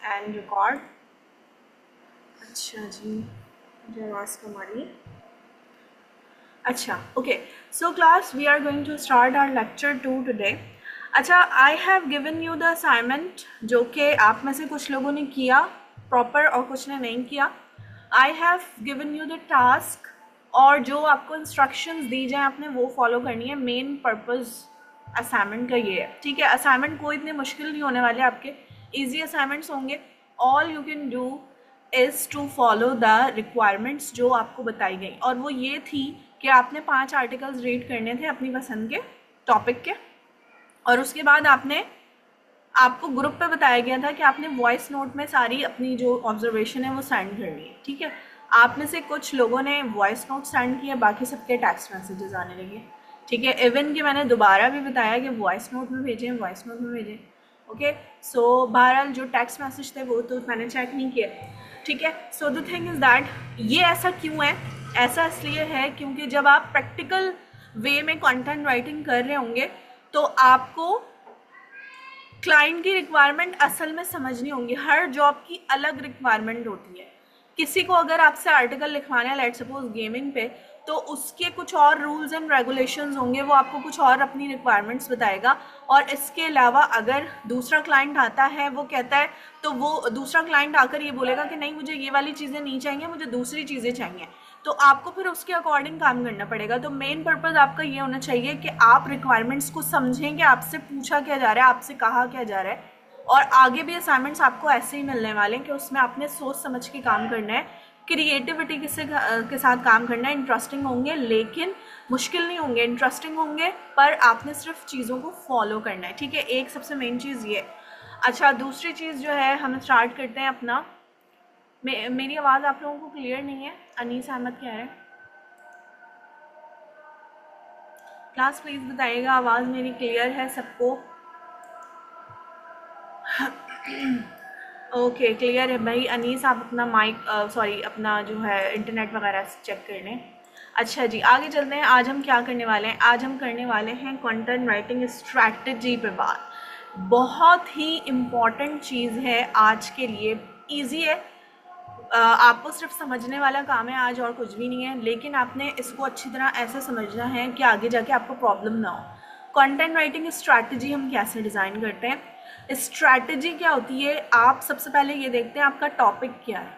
And record. अच्छा जी, मुझे आवाज़ कम आ रही है। अच्छा, okay, so class we are going to start our lecture 2 today. अच्छा, I have given you the assignment जो कि आप में से कुछ लोगों ने किया प्रॉपर और कुछ ने नहीं किया। आई have given you the task, और जो आपको इंस्ट्रक्शंस दी जाए आपने वो फॉलो करनी है। मेन पर्पस असाइनमेंट का ये है, ठीक है। असाइनमेंट कोई इतने मुश्किल नहीं होने वाले, आपके ईजी असाइनमेंट्स होंगे। All you can do is to follow the requirements जो आपको बताई गई, और वो ये थी कि आपने 5 आर्टिकल्स रीड करने थे अपनी पसंद के टॉपिक के, और उसके बाद आपको ग्रुप पे बताया गया था कि आपने वॉइस नोट में सारी अपनी जो ऑब्जर्वेशन है वो सेंड करनी है, ठीक है। आप में से कुछ लोगों ने वॉइस नोट सेंड किए, बाकी सबके टेक्स्ट मैसेजेस आने लगे, ठीक है। इवन कि मैंने दोबारा भी बताया कि वॉइस नोट में भेजें, वॉइस नोट में भेजें, ओके। सो बहरहाल जो टेक्स्ट मैसेज थे वो तो मैंने चेक नहीं किया, ठीक है। So the thing is that ये ऐसा क्यों है, ऐसा इसलिए है क्योंकि जब आप प्रैक्टिकल वे में कंटेंट राइटिंग कर रहे होंगे तो आपको क्लाइंट की रिक्वायरमेंट असल में समझनी होंगी। हर जॉब की अलग रिक्वायरमेंट होती है। किसी को अगर आपसे आर्टिकल लिखवाना है, लेट सपोज गेमिंग पे, तो उसके कुछ और रूल्स एंड रेगुलेशंस होंगे, वो आपको कुछ और अपनी रिक्वायरमेंट्स बताएगा। और इसके अलावा अगर दूसरा क्लाइंट आता है, वो कहता है, तो वो दूसरा क्लाइंट आकर ये बोलेगा कि नहीं मुझे ये वाली चीज़ें नहीं चाहिए, मुझे दूसरी चीज़ें चाहिए, तो आपको फिर उसके अकॉर्डिंग काम करना पड़ेगा। तो मेन पर्पज़ आपका ये होना चाहिए कि आप रिक्वायरमेंट्स को समझें कि आपसे पूछा क्या जा रहा है, आपसे कहा क्या जा रहा है। और आगे भी असाइनमेंट्स आपको ऐसे ही मिलने वाले हैं कि उसमें आपने सोच समझ के काम करना है, क्रिएटिविटी के साथ काम करना है। इंटरेस्टिंग होंगे लेकिन मुश्किल नहीं होंगे, इंटरेस्टिंग होंगे, पर आपने सिर्फ चीज़ों को फॉलो करना है, ठीक है। एक सबसे मेन चीज़ ये। अच्छा, दूसरी चीज़ जो है, हम स्टार्ट करते हैं अपना। मेरी आवाज़ आप लोगों को क्लियर नहीं है? अनीस अहमद कह रहे हैं। क्लास प्लीज़ बताइएगा आवाज़ मेरी क्लियर है सबको? ओके, क्लियर है भाई। अनीस आप अपना माइक सॉरी अपना जो है इंटरनेट वगैरह चेक कर लें। अच्छा जी, आगे चलते हैं। आज हम क्या करने वाले हैं? आज हम करने वाले हैं कंटेंट राइटिंग स्ट्रैटेजी पे बात। बहुत ही इम्पॉर्टेंट चीज़ है आज के लिए। ईजी है, आपको सिर्फ समझने वाला काम है आज, और कुछ भी नहीं है। लेकिन आपने इसको अच्छी तरह ऐसे समझना है कि आगे जाके आपको प्रॉब्लम ना हो। कंटेंट राइटिंग स्ट्रैटेजी हम कैसे डिज़ाइन करते हैं? स्ट्रैटेजी क्या होती है? आप सबसे पहले ये देखते हैं आपका टॉपिक क्या है।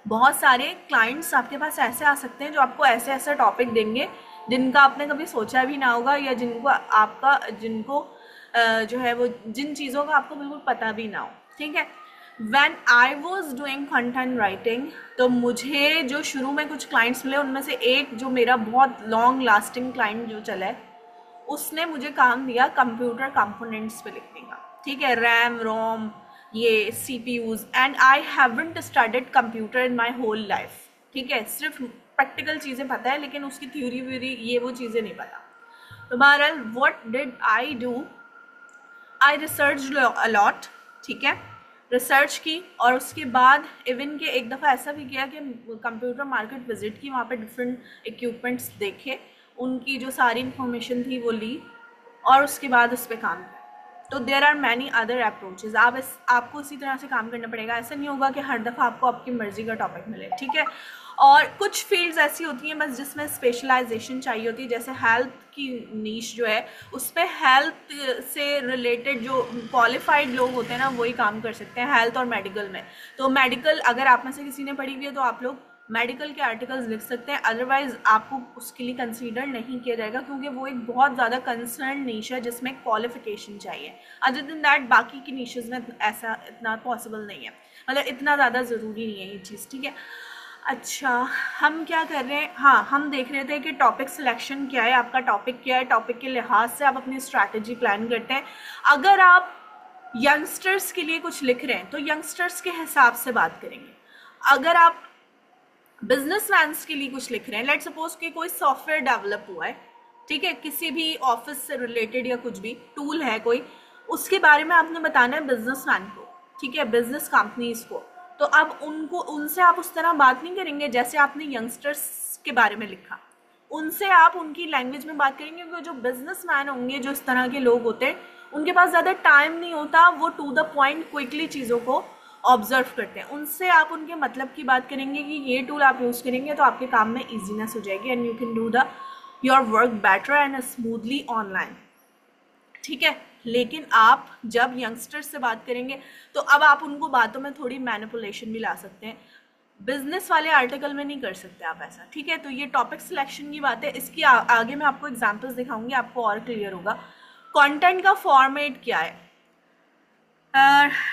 बहुत सारे क्लाइंट्स आपके पास ऐसे आ सकते हैं जो आपको ऐसे ऐसे टॉपिक देंगे जिनका आपने कभी सोचा भी ना होगा, या जिनको जो है वो जिन चीज़ों का आपको बिल्कुल पता भी ना हो, ठीक है। When I was doing content writing, तो मुझे जो शुरू में कुछ क्लाइंट्स मिले, उनमें से एक जो मेरा बहुत लॉन्ग लास्टिंग क्लाइंट जो चला है, उसने मुझे काम दिया कंप्यूटर कंपोनेंट्स पे लिखने का, ठीक है। रैम रोम, ये CPUs, and I haven't studied computer in my whole life, ठीक है। सिर्फ प्रैक्टिकल चीज़ें पता है लेकिन उसकी थ्योरी व्यूरी ये वो चीज़ें नहीं पता। तो बहरहाल what did I do, I research a lot, ठीक है। रिसर्च की, और उसके बाद इवन के एक दफ़ा ऐसा भी किया कि कंप्यूटर मार्केट विजिट की, वहाँ पे डिफरेंट इक्विपमेंट्स देखे, उनकी जो सारी इंफॉर्मेशन थी वो ली, और उसके बाद उस पर काम किया। तो there are many other approaches. आपको इसी तरह से काम करना पड़ेगा। ऐसा नहीं होगा कि हर दफ़ा आपको आपकी मर्ज़ी का टॉपिक मिले, ठीक है। और कुछ फील्ड्स ऐसी होती हैं बस जिसमें स्पेशलाइजेशन चाहिए होती है, जैसे हेल्थ की नीश जो है, उस पर हेल्थ से रिलेटेड जो क्वालिफाइड लोग होते हैं ना, वही काम कर सकते हैं हेल्थ और मेडिकल में। तो मेडिकल अगर आप में से किसी ने पढ़ी हुई है तो आप लोग मेडिकल के आर्टिकल्स लिख सकते हैं, अदरवाइज आपको उसके लिए कंसीडर नहीं किया जाएगा, क्योंकि वो एक बहुत ज़्यादा कंसर्न नीश है जिसमें क्वालिफिकेशन चाहिए। अदर देन दैट बाकी की नीशेज़ में ऐसा इतना पॉसिबल नहीं है, मतलब इतना ज़्यादा ज़रूरी नहीं है ये चीज़, ठीक है। अच्छा, हम क्या कर रहे हैं? हाँ, हम देख रहे थे कि टॉपिक सिलेक्शन क्या है, आपका टॉपिक क्या है, टॉपिक के लिहाज से आप अपनी स्ट्रैटेजी प्लान करते हैं। अगर आप यंगस्टर्स के लिए कुछ लिख रहे हैं तो यंगस्टर्स के हिसाब से बात करेंगे। अगर आप बिजनेसमैन के लिए कुछ लिख रहे हैं, लेट सपोज कि कोई सॉफ्टवेयर डेवलप हुआ है, ठीक है, किसी भी ऑफिस से रिलेटेड या कुछ भी टूल है कोई, उसके बारे में आपने बताना है बिजनेसमैन को, ठीक है, बिजनेस कंपनीज को। तो अब उनसे आप उस तरह बात नहीं करेंगे जैसे आपने यंगस्टर्स के बारे में लिखा। उनसे आप उनकी लैंग्वेज में बात करेंगे, क्योंकि जो बिजनेसमैन होंगे, जो इस तरह के लोग होते हैं, उनके पास ज़्यादा टाइम नहीं होता, वो टू द पॉइंट क्विकली चीज़ों को ऑब्जर्व करते हैं। उनसे आप उनके मतलब की बात करेंगे कि ये टूल आप यूज़ करेंगे तो आपके काम में ईजीनेस हो जाएगी and you can do the your work better and smoothly online, ठीक है। लेकिन आप जब यंगस्टर्स से बात करेंगे तो अब आप उनको बातों में थोड़ी मैनिपुलेशन भी ला सकते हैं, बिजनेस वाले आर्टिकल में नहीं कर सकते आप ऐसा, ठीक है। तो ये टॉपिक सिलेक्शन की बात है, इसकी आगे मैं आपको एग्जांपल्स दिखाऊंगी, आपको और क्लियर होगा। कंटेंट का फॉर्मेट क्या है,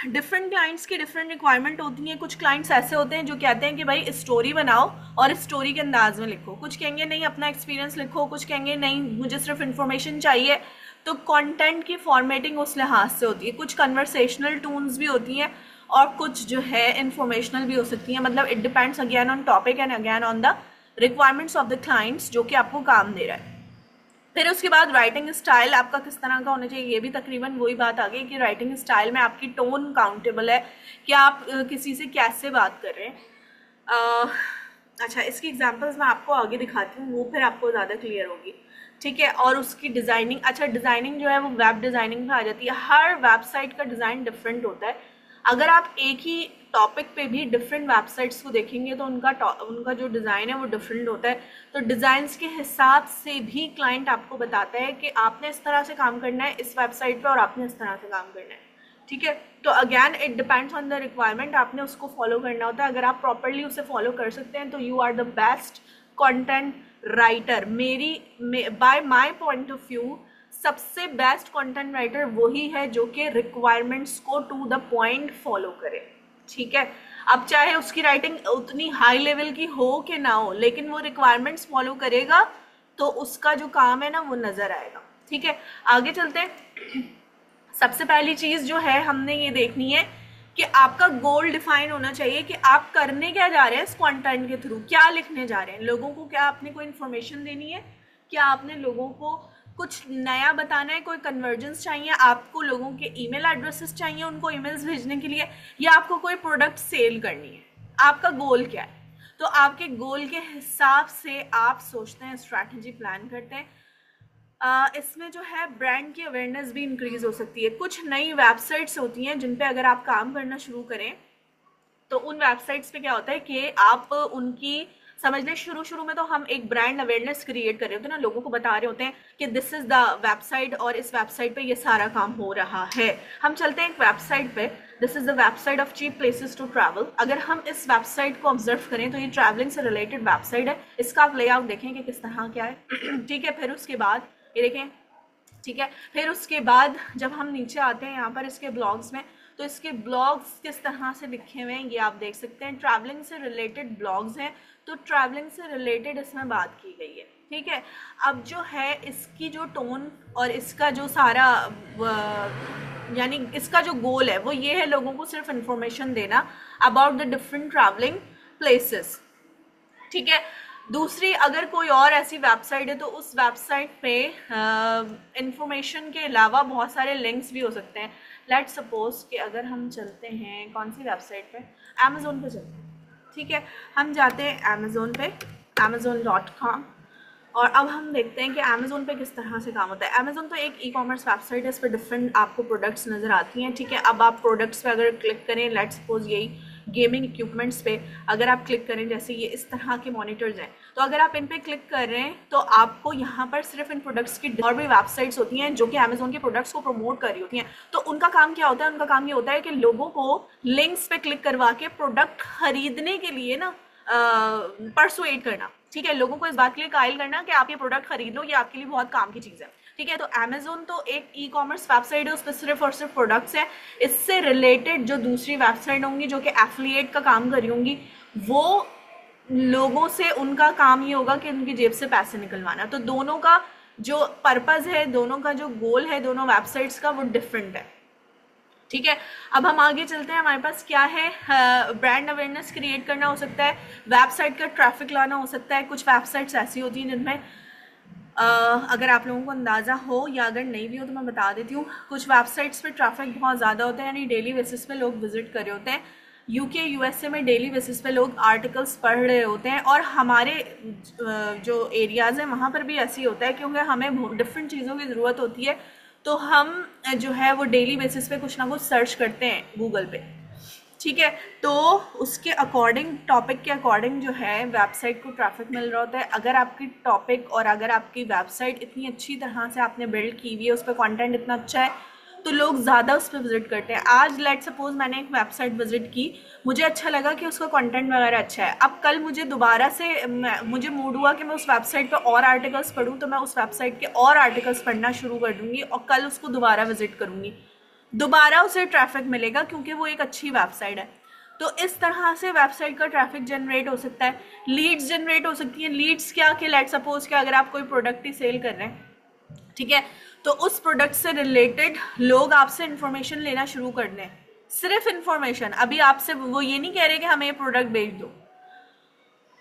डिफरेंट क्लाइंट्स की डिफरेंट रिक्वायरमेंट होती हैं। कुछ क्लाइंट्स ऐसे होते हैं जो कहते हैं कि भाई स्टोरी बनाओ और स्टोरी के अंदाज में लिखो, कुछ कहेंगे नहीं अपना एक्सपीरियंस लिखो, कुछ कहेंगे नहीं मुझे सिर्फ इन्फॉर्मेशन चाहिए। तो कंटेंट की फॉर्मेटिंग उस लिहाज से होती है, कुछ कन्वर्सेशनल टून्स भी होती हैं और कुछ जो है इन्फॉर्मेशनल भी हो सकती हैं, मतलब it depends again on topic and again on the requirements of the clients जो कि आपको काम दे रहा है। फिर उसके बाद राइटिंग स्टाइल आपका किस तरह का होना चाहिए, ये भी तकरीबन वही बात आ गई कि राइटिंग स्टाइल में आपकी टोन काउंटेबल है कि आप किसी से कैसे बात कर रहे हैं। अच्छा, इसकी एग्जांपल्स मैं आपको आगे दिखाती हूँ, वो फिर आपको ज़्यादा क्लियर होगी, ठीक है। और उसकी डिज़ाइनिंग, अच्छा डिज़ाइनिंग जो है वो वेब डिज़ाइनिंग में आ जाती है। हर वेबसाइट का डिज़ाइन डिफरेंट होता है। अगर आप एक ही टॉपिक पे भी डिफरेंट वेबसाइट्स को देखेंगे तो उनका जो डिज़ाइन है वो डिफरेंट होता है। तो डिज़ाइंस के हिसाब से भी क्लाइंट आपको बताता है कि आपने इस तरह से काम करना है इस वेबसाइट पे और आपने इस तरह से काम करना है, ठीक है। तो again it depends on the requirement, आपने उसको फॉलो करना होता है। अगर आप प्रॉपरली उसे फॉलो कर सकते हैं तो you are the best content writer. By my point of view सबसे बेस्ट कंटेंट राइटर वही है जो कि रिक्वायरमेंट्स को टू द पॉइंट फॉलो करे, ठीक है। अब चाहे उसकी राइटिंग उतनी हाई लेवल की हो कि ना हो, लेकिन वो रिक्वायरमेंट्स फॉलो करेगा तो उसका जो काम है ना वो नजर आएगा, ठीक है। आगे चलते हैं। सबसे पहली चीज जो है हमने ये देखनी है कि आपका गोल डिफाइन होना चाहिए कि आप करने क्या जा रहे हैं इस कंटेंट के थ्रू, क्या लिखने जा रहे हैं लोगों को, क्या आपने कोई इन्फॉर्मेशन देनी है, क्या आपने लोगों को कुछ नया बताना है, कोई कन्वर्जेंस चाहिए, आपको लोगों के ईमेल एड्रेसेस चाहिए उनको ईमेल्स भेजने के लिए, या आपको कोई प्रोडक्ट सेल करनी है, आपका गोल क्या है। तो आपके गोल के हिसाब से आप सोचते हैं, स्ट्रैटेजी प्लान करते हैं। इसमें जो है ब्रांड की अवेयरनेस भी इंक्रीज हो सकती है। कुछ नई वेबसाइट्स होती हैं जिन पे अगर आप काम करना शुरू करें तो उन वेबसाइट्स पे क्या होता है कि आप उनकी समझ लें, शुरू में तो हम एक ब्रांड अवेयरनेस क्रिएट कर रहे होते हैं ना, लोगों को बता रहे होते हैं कि दिस इज द वेबसाइट और इस वेबसाइट पे ये सारा काम हो रहा है। हम चलते हैं एक वेबसाइट पे, this is the website of cheap places to travel. अगर हम इस वेबसाइट को ऑब्जर्व करें तो ये ट्रैवलिंग से रिलेटेड वेबसाइट है, इसका आप लेआउट देखें कि किस तरह क्या है, ठीक है। फिर उसके बाद ये देखें, ठीक है। फिर उसके बाद जब हम नीचे आते हैं यहाँ पर इसके ब्लॉग्स में, तो इसके ब्लॉग्स किस तरह से लिखे हुए हैं ये आप देख सकते हैं। ट्रैवलिंग से रिलेटेड ब्लॉग्स हैं, तो ट्रैवलिंग से रिलेटेड इसमें बात की गई है, ठीक है। अब जो है इसकी जो टोन और इसका जो सारा यानी इसका जो गोल है वो ये है लोगों को सिर्फ इंफॉर्मेशन देना about the different travelling places, ठीक है। दूसरी अगर कोई और ऐसी वेबसाइट है तो उस वेबसाइट पे इंफॉर्मेशन के अलावा बहुत सारे लिंक्स भी हो सकते हैं। लेट्स सपोज कि अगर हम चलते हैं कौन सी वेबसाइट पे, अमेज़ोन पे चलते हैं, ठीक है। हम जाते हैं अमेज़ोन पे, amazon.com, और अब हम देखते हैं कि अमेज़ोन पे किस तरह से काम होता है। अमेज़ोन तो एक ई कॉमर्स वेबसाइट है, इस पर डिफरेंट आपको प्रोडक्ट्स नज़र आती हैं, ठीक है। अब आप प्रोडक्ट्स पे अगर क्लिक करें, लेट्स सपोज यही गेमिंग इक्विपमेंट्स पे अगर आप क्लिक करें, जैसे ये इस तरह के मॉनिटर्स हैं, तो अगर आप इन पे क्लिक कर रहे हैं तो आपको यहाँ पर सिर्फ इन प्रोडक्ट्स की और भी वेबसाइट्स होती हैं जो कि अमेज़ोन के प्रोडक्ट्स को प्रमोट कर रही होती हैं। तो उनका काम क्या होता है, उनका काम ये होता है कि लोगों को लिंक्स पे क्लिक करवा के प्रोडक्ट खरीदने के लिए ना परसुएट करना, ठीक है। लोगों को इस बात के लिए कायल करना कि आप ये प्रोडक्ट खरीद लो, ये आपके लिए बहुत काम की चीज़ है, ठीक है। तो अमेज़ोन तो एक ई कॉमर्स वेबसाइट है, उस पर सिर्फ और सिर्फ प्रोडक्ट्स हैं। इससे रिलेटेड जो दूसरी वेबसाइट होंगी जो कि एफिलिएट का काम कर रही होंगी, वो लोगों से उनका काम ये होगा कि उनकी जेब से पैसे निकलवाना। तो दोनों का जो पर्पज़ है, दोनों का जो गोल है, दोनों वेबसाइट्स का वो डिफरेंट है, ठीक है। अब हम आगे चलते हैं, हमारे पास क्या है, ब्रांड अवेयरनेस क्रिएट करना हो सकता है, वेबसाइट का ट्रैफिक लाना हो सकता है। कुछ वेबसाइट्स ऐसी होती हैं जिनमें अगर आप लोगों को अंदाज़ा हो या अगर नहीं भी हो तो मैं बता देती हूँ, कुछ वेबसाइट्स पे ट्रैफिक बहुत ज़्यादा होता है, यानी डेली बेसिस पे लोग विजिट कर रहे होते हैं। यूके यूएसए में डेली बेसिस पे लोग आर्टिकल्स पढ़ रहे होते हैं, और हमारे जो एरियाज़ हैं वहाँ पर भी ऐसे ही होता है, क्योंकि हमें डिफरेंट चीज़ों की ज़रूरत होती है। तो हम जो है वो डेली बेसिस पे कुछ ना कुछ सर्च करते हैं गूगल पे, ठीक है। तो उसके अकॉर्डिंग, टॉपिक के अकॉर्डिंग जो है वेबसाइट को ट्रैफिक मिल रहा होता है। अगर आपकी टॉपिक और अगर आपकी वेबसाइट इतनी अच्छी तरह से आपने बिल्ड की हुई है, उस पर कॉन्टेंट इतना अच्छा है, तो लोग ज़्यादा उस पर विजिट करते हैं। आज लेट सपोज मैंने एक वेबसाइट विजिट की, मुझे अच्छा लगा कि उसका कंटेंट वगैरह अच्छा है। अब कल मुझे दोबारा से मुझे मूड हुआ कि मैं उस वेबसाइट पर और आर्टिकल्स पढूं, तो मैं उस वेबसाइट के और आर्टिकल्स पढ़ना शुरू कर दूंगी और कल उसको दोबारा विजिट करूंगी, दोबारा उसे ट्रैफिक मिलेगा क्योंकि वो एक अच्छी वेबसाइट है। तो इस तरह से वेबसाइट का ट्रैफिक जनरेट हो सकता है, लीड्स जनरेट हो सकती हैं। लीड्स क्या कि लेट सपोज कि अगर आप कोई प्रोडक्ट ही सेल कर रहे हैं, ठीक है, तो उस प्रोडक्ट से रिलेटेड लोग आपसे इंफॉर्मेशन लेना शुरू कर दें, सिर्फ इंफॉर्मेशन। अभी आपसे वो ये नहीं कह रहे कि हमें ये प्रोडक्ट बेच दो,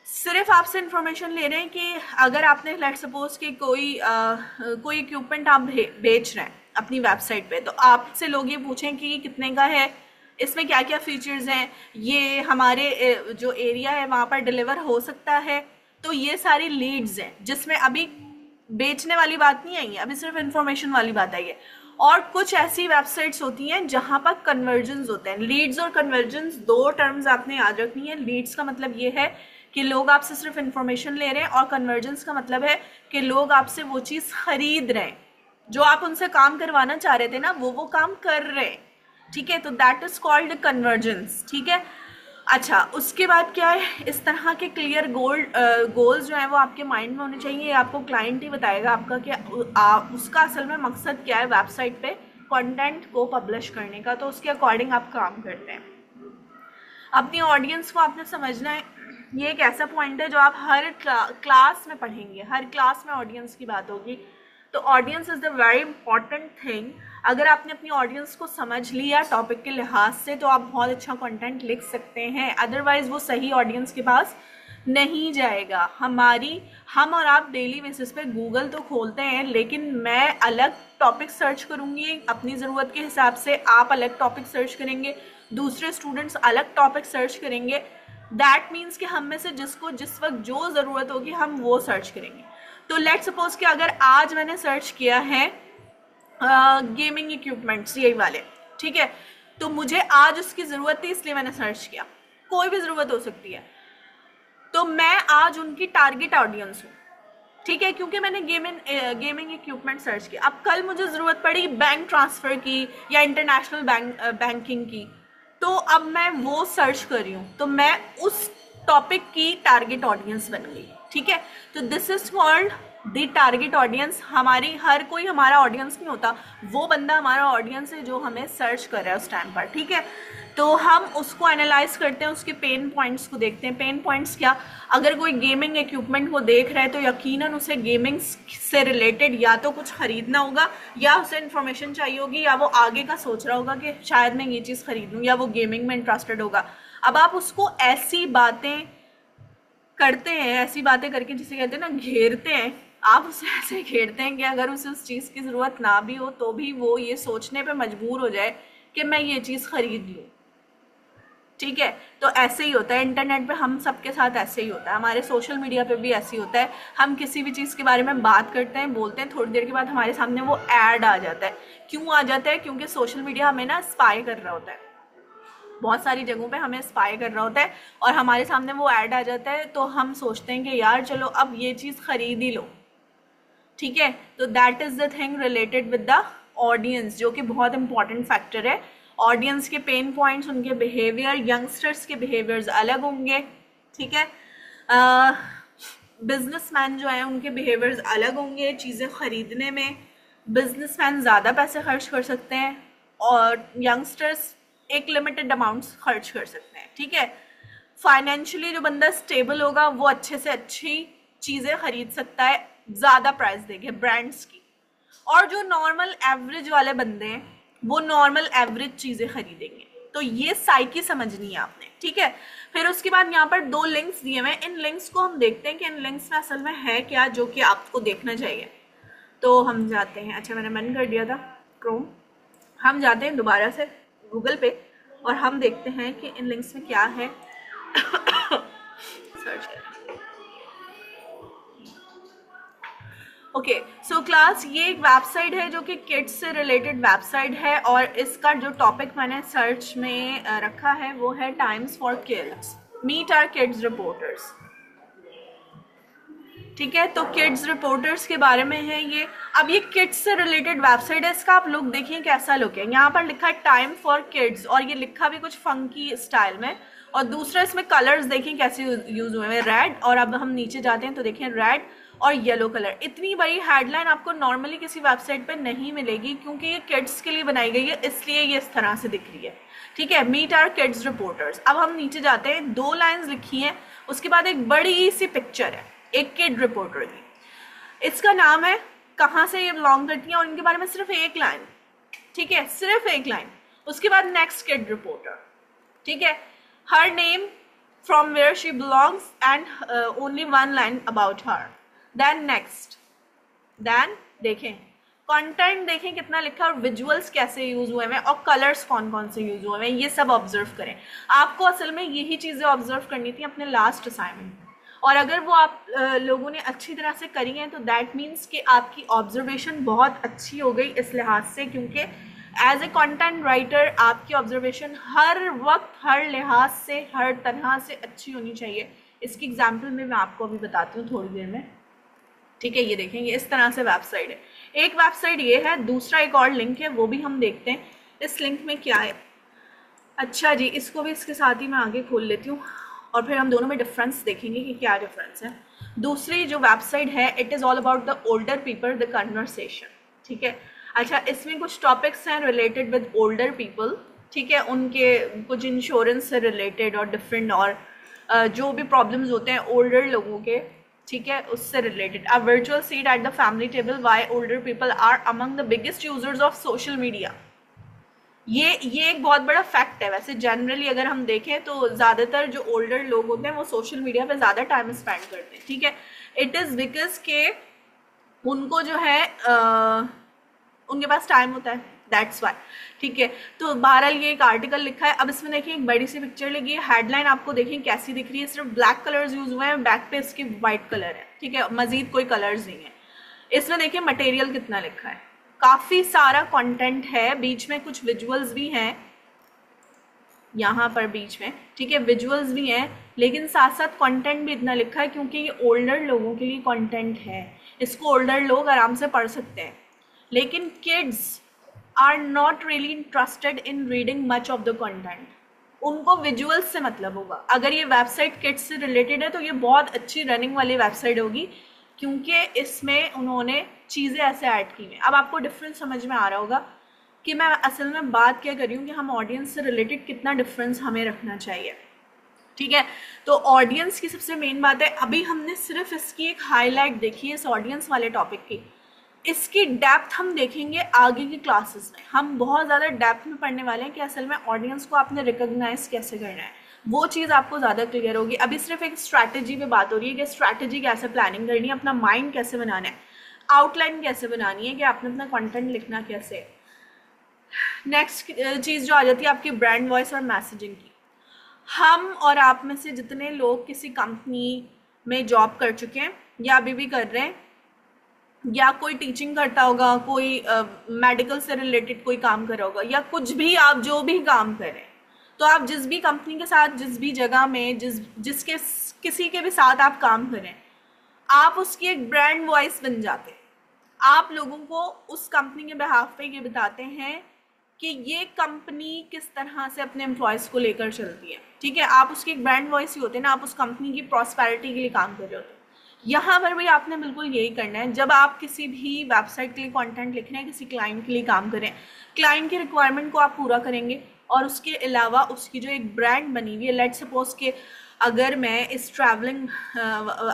सिर्फ आपसे इंफॉर्मेशन ले रहे हैं कि अगर आपने लेट सपोज कि कोई इक्विपमेंट आप बेच रहे हैं अपनी वेबसाइट पे, तो आपसे लोग ये पूछें कि ये कितने का है, इसमें क्या क्या फीचर्स हैं, ये हमारे जो एरिया है वहाँ पर डिलीवर हो सकता है। तो ये सारी लीड्स हैं जिसमें अभी बेचने वाली बात नहीं आई है, अभी सिर्फ इंफॉर्मेशन वाली बात आई है। और कुछ ऐसी वेबसाइट्स होती हैं जहां पर कन्वर्जन्स होते हैं। लीड्स और कन्वर्जन्स दो टर्म्स आपने याद रखनी है। लीड्स का मतलब ये है कि लोग आपसे सिर्फ इंफॉर्मेशन ले रहे हैं, और कन्वर्जन्स का मतलब है कि लोग आपसे वो चीज़ खरीद रहे हैं, जो आप उनसे काम करवाना चाह रहे थे ना, वो काम कर रहे हैं, ठीक है। तो दैट इज कॉल्ड कन्वर्जेंस, ठीक है। अच्छा, उसके बाद क्या है, इस तरह के क्लियर गोल्स जो है वो आपके माइंड में होने चाहिए। आपको क्लाइंट ही बताएगा आपका कि उसका असल में मकसद क्या है वेबसाइट पे कंटेंट को पब्लिश करने का, तो उसके अकॉर्डिंग आप काम करते हैं। अपनी ऑडियंस को आपने समझना है। ये एक ऐसा पॉइंट है जो आप हर क्लास में पढ़ेंगे, हर क्लास में ऑडियंस की बात होगी। तो audience is the very important thing. अगर आपने अपनी ऑडियंस को समझ लिया टॉपिक के लिहाज से, तो आप बहुत अच्छा कंटेंट लिख सकते हैं। अदरवाइज वो सही ऑडियंस के पास नहीं जाएगा। हम और आप डेली बेसिस पे गूगल तो खोलते हैं, लेकिन मैं अलग टॉपिक सर्च करूँगी अपनी ज़रूरत के हिसाब से, आप अलग टॉपिक सर्च करेंगे, दूसरे स्टूडेंट्स अलग टॉपिक सर्च करेंगे। दैट मीन्स कि हम में से जिसको जिस वक्त जो ज़रूरत होगी हम वो सर्च करेंगे। तो लेट सपोज कि अगर आज मैंने सर्च किया है गेमिंग इक्विपमेंट्स यही वाले, ठीक है, तो मुझे आज उसकी ज़रूरत थी इसलिए मैंने सर्च किया। कोई भी ज़रूरत हो सकती है, तो मैं आज उनकी टारगेट ऑडियंस हूँ, ठीक है, क्योंकि मैंने गेमिंग इक्विपमेंट सर्च किया। अब कल मुझे ज़रूरत पड़ी बैंक ट्रांसफ़र की या इंटरनेशनल बैंकिंग की, तो अब मैं वो सर्च कर रही हूँ, तो मैं उस टॉपिक की टारगेट ऑडियंस बन गई, ठीक है। तो this is called the target audience. हर कोई हमारा ऑडियंस नहीं होता, वो बंदा हमारा ऑडियंस है जो हमें सर्च कर रहा है उस टाइम पर, ठीक है। तो हम उसको एनालाइज करते हैं, उसके पेन पॉइंट्स को देखते हैं। पेन पॉइंट्स क्या, अगर कोई गेमिंग इक्विपमेंट को देख रहा है तो यकीनन उसे गेमिंग से रिलेटेड या तो कुछ खरीदना होगा, या उसे इन्फॉर्मेशन चाहिए होगी, या वो आगे का सोच रहा होगा कि शायद मैं ये चीज़ खरीदूँ, या वो गेमिंग में इंटरेस्टेड होगा। अब आप उसको ऐसी बातें करते हैं, ऐसी बातें करके जिसे कहते हैं ना घेरते हैं, आप उसे ऐसे घेरते हैं कि अगर उसे उस चीज़ की ज़रूरत ना भी हो तो भी वो ये सोचने पे मजबूर हो जाए कि मैं ये चीज़ खरीद लूँ, ठीक है। तो ऐसे ही होता है इंटरनेट पे, हम सबके साथ ऐसे ही होता है, हमारे सोशल मीडिया पे भी ऐसे ही होता है। हम किसी भी चीज़ के बारे में बात करते हैं, बोलते हैं, थोड़ी देर के बाद हमारे सामने वो ऐड आ जाता है। क्यों आ जाता है? क्योंकि सोशल मीडिया हमें ना स्पाई कर रहा होता है, बहुत सारी जगहों पे हमें स्पाई कर रहा होता है, और हमारे सामने वो ऐड आ जाता है, तो हम सोचते हैं कि यार चलो अब ये चीज़ खरीद ही लो, ठीक है। तो that is the thing related with the audience, जो कि बहुत इंपॉर्टेंट फैक्टर है। ऑडियंस के पेन पॉइंट्स, उनके बिहेवियर, यंगस्टर्स के बिहेवियर्स अलग होंगे, ठीक है। बिजनेसमैन जो है उनके बिहेवियर्स अलग होंगे चीज़ें खरीदने में। बिजनेसमैन ज़्यादा पैसे खर्च कर सकते हैं और यंगस्टर्स एक लिमिटेड अमाउंट्स खर्च कर सकते हैं, ठीक है। फाइनेंशियली जो बंदा स्टेबल होगा वो अच्छे से अच्छी चीज़ें खरीद सकता है ज़्यादा प्राइस देके ब्रांड्स की, और जो नॉर्मल एवरेज वाले बंदे हैं वो नॉर्मल एवरेज चीज़ें खरीदेंगे। तो ये साइकी समझनी है आपने, ठीक है। फिर उसके बाद यहाँ पर 2 लिंक्स दिए हुए हैं, इन लिंक्स को हम देखते हैं कि इन लिंक्स में असल में है क्या जो कि आपको देखना चाहिए। तो हम जाते हैं, अच्छा मैंने बंद कर दिया था क्रोम, हम जाते हैं दोबारा से गूगल पे और हम देखते हैं कि इन लिंक्स में क्या है। सर्च करें। ओके सो क्लास, ये एक वेबसाइट है जो कि किड्स से रिलेटेड वेबसाइट है और इसका जो टॉपिक मैंने सर्च में रखा है वो है times for kids, meet our kids reporters. ठीक है, तो किड्स रिपोर्टर्स के बारे में है ये। अब ये किड्स से रिलेटेड वेबसाइट है, इसका आप लुक देखिए कैसा लुक है। यहाँ पर लिखा है टाइम फॉर किड्स और ये लिखा भी कुछ फंकी स्टाइल में, और दूसरा इसमें कलर्स देखिए कैसे यूज हुए हैं, रेड, और अब हम नीचे जाते हैं तो देखें रेड और येलो कलर। इतनी बड़ी हेडलाइन आपको नॉर्मली किसी वेबसाइट पे नहीं मिलेगी क्योंकि ये किड्स के लिए बनाई गई है, इसलिए ये इस तरह से दिख रही है। ठीक है, मीट आवर किड्स रिपोर्टर्स। अब हम नीचे जाते हैं, 2 लाइन्स लिखी हैं, उसके बाद एक बड़ी सी पिक्चर है एक किड रिपोर्टर की। इसका नाम है, कहाँ से ये बिलोंग करती है और इनके बारे में सिर्फ एक लाइन। ठीक है, सिर्फ एक लाइन। उसके बाद नेक्स्ट किड रिपोर्टर। ठीक है, her name, from where she belongs and only 1 line about her. Then next, then देखें कंटेंट, देखें कितना लिखा और विजुअल्स कैसे यूज हुए हैं और कलर्स कौन कौन से यूज हुए हैं, ये सब ऑब्जर्व करें। आपको असल में यही चीज़ें ऑब्जर्व करनी थी अपने लास्ट असाइनमेंट में, और अगर वो आप लोगों ने अच्छी तरह से करी हैं तो दैट मीन्स कि आपकी ऑब्जर्वेशन बहुत अच्छी हो गई इस लिहाज से, क्योंकि एज ए कंटेंट राइटर आपकी ऑब्जर्वेशन हर वक्त हर लिहाज से हर तरह से अच्छी होनी चाहिए। इसकी एग्जाम्पल में मैं आपको अभी बताती हूँ थोड़ी देर में। ठीक है, ये देखेंगे इस तरह से वेबसाइट है। एक वेबसाइट ये है, दूसरा एक और लिंक है, वो भी हम देखते हैं इस लिंक में क्या है। अच्छा जी, इसको भी इसके साथ ही मैं आगे खोल लेती हूँ और फिर हम दोनों में डिफरेंस देखेंगे कि क्या डिफरेंस है। दूसरी जो वेबसाइट है, it is all about the older people the conversation. ठीक है, अच्छा इसमें कुछ टॉपिक्स हैं रिलेटेड विद ओल्डर पीपल। ठीक है, उनके कुछ इंश्योरेंस से रिलेटेड और डिफरेंट और जो भी प्रॉब्लम्स होते हैं ओल्डर लोगों के, ठीक है, उससे related. A virtual seat at the family table, why older people are among the biggest users of social media. ये एक बहुत बड़ा फैक्ट है। वैसे जनरली अगर हम देखें तो ज़्यादातर जो ओल्डर लोग होते हैं वो सोशल मीडिया पे ज़्यादा टाइम स्पेंड करते हैं। ठीक है, इट इज़ बिकॉज के उनको जो है उनके पास टाइम होता है, दैट्स वाई। ठीक है, तो बहरहाल ये एक आर्टिकल लिखा है। अब इसमें देखिए एक बड़ी सी पिक्चर लगी है, हेडलाइन आपको देखिए कैसी दिख रही है, सिर्फ ब्लैक कलर्स यूज हुए हैं, बैक पे इसके वाइट कलर है। ठीक है, मजीद कोई कलर्स नहीं है। इसमें देखिए मटेरियल कितना लिखा है, काफ़ी सारा कंटेंट है, बीच में कुछ विजुअल्स भी हैं यहाँ पर बीच में। ठीक है, विजुअल्स भी हैं, लेकिन साथ साथ कंटेंट भी इतना लिखा है क्योंकि ये ओल्डर लोगों के लिए कंटेंट है, इसको ओल्डर लोग आराम से पढ़ सकते हैं। लेकिन kids are not really interested in reading much of the content, उनको विजुअल्स से मतलब होगा। अगर ये वेबसाइट किड्स से रिलेटेड है तो ये बहुत अच्छी रनिंग वाली वेबसाइट होगी क्योंकि इसमें उन्होंने चीज़ें ऐसे ऐड की हैं। अब आपको डिफरेंस समझ में आ रहा होगा कि मैं असल में बात क्या कर रही हूँ कि हम ऑडियंस से रिलेटेड कितना डिफरेंस हमें रखना चाहिए। ठीक है, तो ऑडियंस की सबसे मेन बात है, अभी हमने सिर्फ इसकी एक हाईलाइट देखी है इस ऑडियंस वाले टॉपिक की। इसकी डेप्थ हम देखेंगे आगे की क्लासेस में, हम बहुत ज़्यादा डेप्थ में पढ़ने वाले हैं कि असल में ऑडियंस को आपने रिकॉग्नाइज कैसे करना है, वो चीज़ आपको ज़्यादा क्लियर होगी। अभी सिर्फ एक स्ट्रैटेजी पे बात हो रही है कि स्ट्रैटेजी कैसे प्लानिंग करनी है, अपना माइंड कैसे बनाना है, आउटलाइन कैसे बनानी है कि आपने अपना कंटेंट लिखना कैसे है। नेक्स्ट चीज़ जो आ जाती है आपकी ब्रांड वॉइस और मैसेजिंग की। हम और आप में से जितने लोग किसी कंपनी में जॉब कर चुके हैं या अभी भी कर रहे हैं, या कोई टीचिंग करता होगा, कोई मेडिकल से रिलेटेड कोई काम कर रहा होगा, या कुछ भी आप जो भी काम करें, तो आप जिस भी कंपनी के साथ, जिस भी जगह में, जिसके किसी के भी साथ आप काम करें, आप उसकी एक ब्रांड वॉइस बन जाते हैं। आप लोगों को उस कंपनी के बिहाफ पे ये बताते हैं कि ये कंपनी किस तरह से अपने एम्प्लॉयज़ को लेकर चलती है। ठीक है, आप उसकी एक ब्रांड वॉइस ही होते हैं ना, आप उस कंपनी की प्रॉस्पेरिटी के लिए काम कर रहे होते हैं। यहाँ पर भी आपने बिल्कुल यही करना है। जब आप किसी भी वेबसाइट के लिए कंटेंट लिख रहे हैं, किसी क्लाइंट के लिए काम करें, क्लाइंट की रिक्वायरमेंट को आप पूरा करेंगे और उसके अलावा उसकी जो एक ब्रांड बनी हुई है, लेट सपोज के अगर मैं इस ट्रैवलिंग,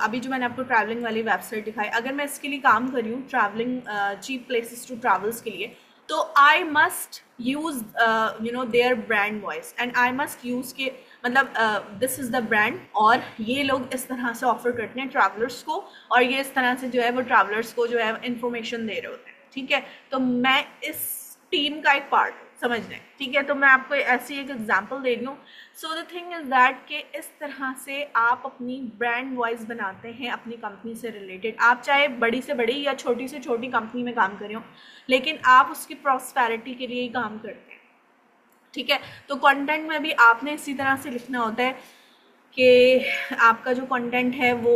अभी जो मैंने आपको ट्रैवलिंग वाली वेबसाइट दिखाई, अगर मैं इसके लिए काम कर रही हूँ travelling, cheap places to travels के लिए, तो I must use their brand voice and I must use के मतलब दिस इज़ द ब्रांड, और ये लोग इस तरह से ऑफर करते हैं ट्रैवलर्स को, और ये इस तरह से जो है वो ट्रैवलर्स को जो है इन्फॉर्मेशन दे रहे होते हैं। ठीक है, तो मैं इस टीम का एक पार्ट हूँ। समझने, ठीक है। तो मैं आपको ऐसी एक एग्जांपल दे रही हूँ। So the thing is that कि इस तरह से आप अपनी ब्रांड वॉइस बनाते हैं अपनी कंपनी से रिलेटेड। आप चाहे बड़ी से बड़ी या छोटी से छोटी कंपनी में काम कर रहे हो, लेकिन आप उसकी प्रॉस्पेरिटी के लिए ही काम करते हैं, ठीक है। तो कंटेंट में भी आपने इसी तरह से लिखना होता है कि आपका जो कंटेंट है वो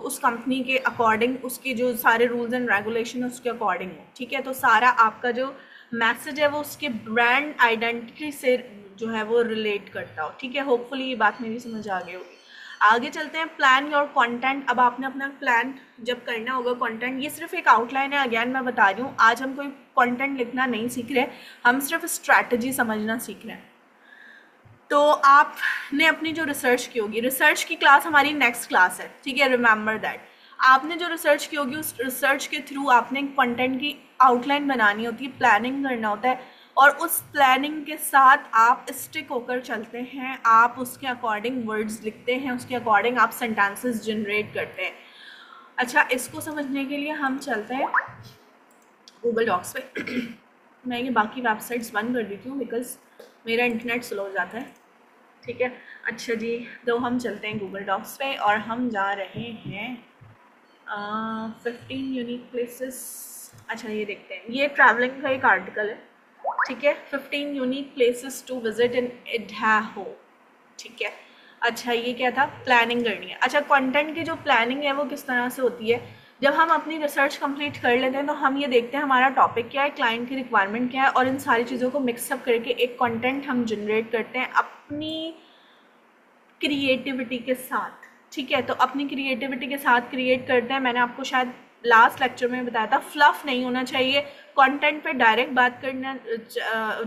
उस कंपनी के अकॉर्डिंग, उसके जो सारे रूल्स एंड रेगुलेशन उसके अकॉर्डिंग हो, ठीक है। तो सारा आपका जो मैसेज है वो उसके ब्रांड आइडेंटिटी से जो है वो रिलेट करता हो, ठीक है। होपफुली ये बात मेरी समझ आ गई होगी। आगे चलते हैं, प्लान योर कंटेंट। अब आपने अपना प्लान जब करना होगा कंटेंट, ये सिर्फ एक आउटलाइन है, अगेन मैं बता रही हूँ, आज हम कोई कंटेंट लिखना नहीं सीख रहे, हम सिर्फ स्ट्रैटेजी समझना सीख रहे हैं। तो आपने अपनी जो रिसर्च की होगी, रिसर्च की क्लास हमारी नेक्स्ट क्लास है, ठीक है, रिमेंबर दैट। आपने जो रिसर्च की होगी उस रिसर्च के थ्रू आपने कंटेंट की आउटलाइन बनानी होती है, प्लानिंग करना होता है, और उस प्लानिंग के साथ आप स्टिक होकर चलते हैं, आप उसके अकॉर्डिंग वर्ड्स लिखते हैं, उसके अकॉर्डिंग आप सेंटेंसेस जनरेट करते हैं। अच्छा, इसको समझने के लिए हम चलते हैं गूगल डॉक्स पे। मैं ये बाकी वेबसाइट्स बंद कर देती हूँ बिकॉज मेरा इंटरनेट स्लो हो जाता है, ठीक है। अच्छा जी, तो हम चलते हैं गूगल डॉक्स पे और हम जा रहे हैं 15 यूनिक प्लेसेस। अच्छा, ये देखते हैं, ये ट्रैवलिंग का एक आर्टिकल है, ठीक है। 15 unique places to visit in Idaho, ठीक है। अच्छा, ये क्या था, प्लानिंग करनी है। अच्छा, कंटेंट की जो प्लानिंग है वो किस तरह से होती है, जब हम अपनी रिसर्च कंप्लीट कर लेते हैं तो हम ये देखते हैं हमारा टॉपिक क्या है, क्लाइंट की रिक्वायरमेंट क्या है, और इन सारी चीज़ों को मिक्सअप करके एक कंटेंट हम जनरेट करते हैं अपनी क्रिएटिविटी के साथ, ठीक है। तो अपनी क्रिएटिविटी के साथ क्रिएट करते हैं। मैंने आपको शायद लास्ट लेक्चर में बताया था, फ्लफ नहीं होना चाहिए, कंटेंट पे डायरेक्ट बात करना,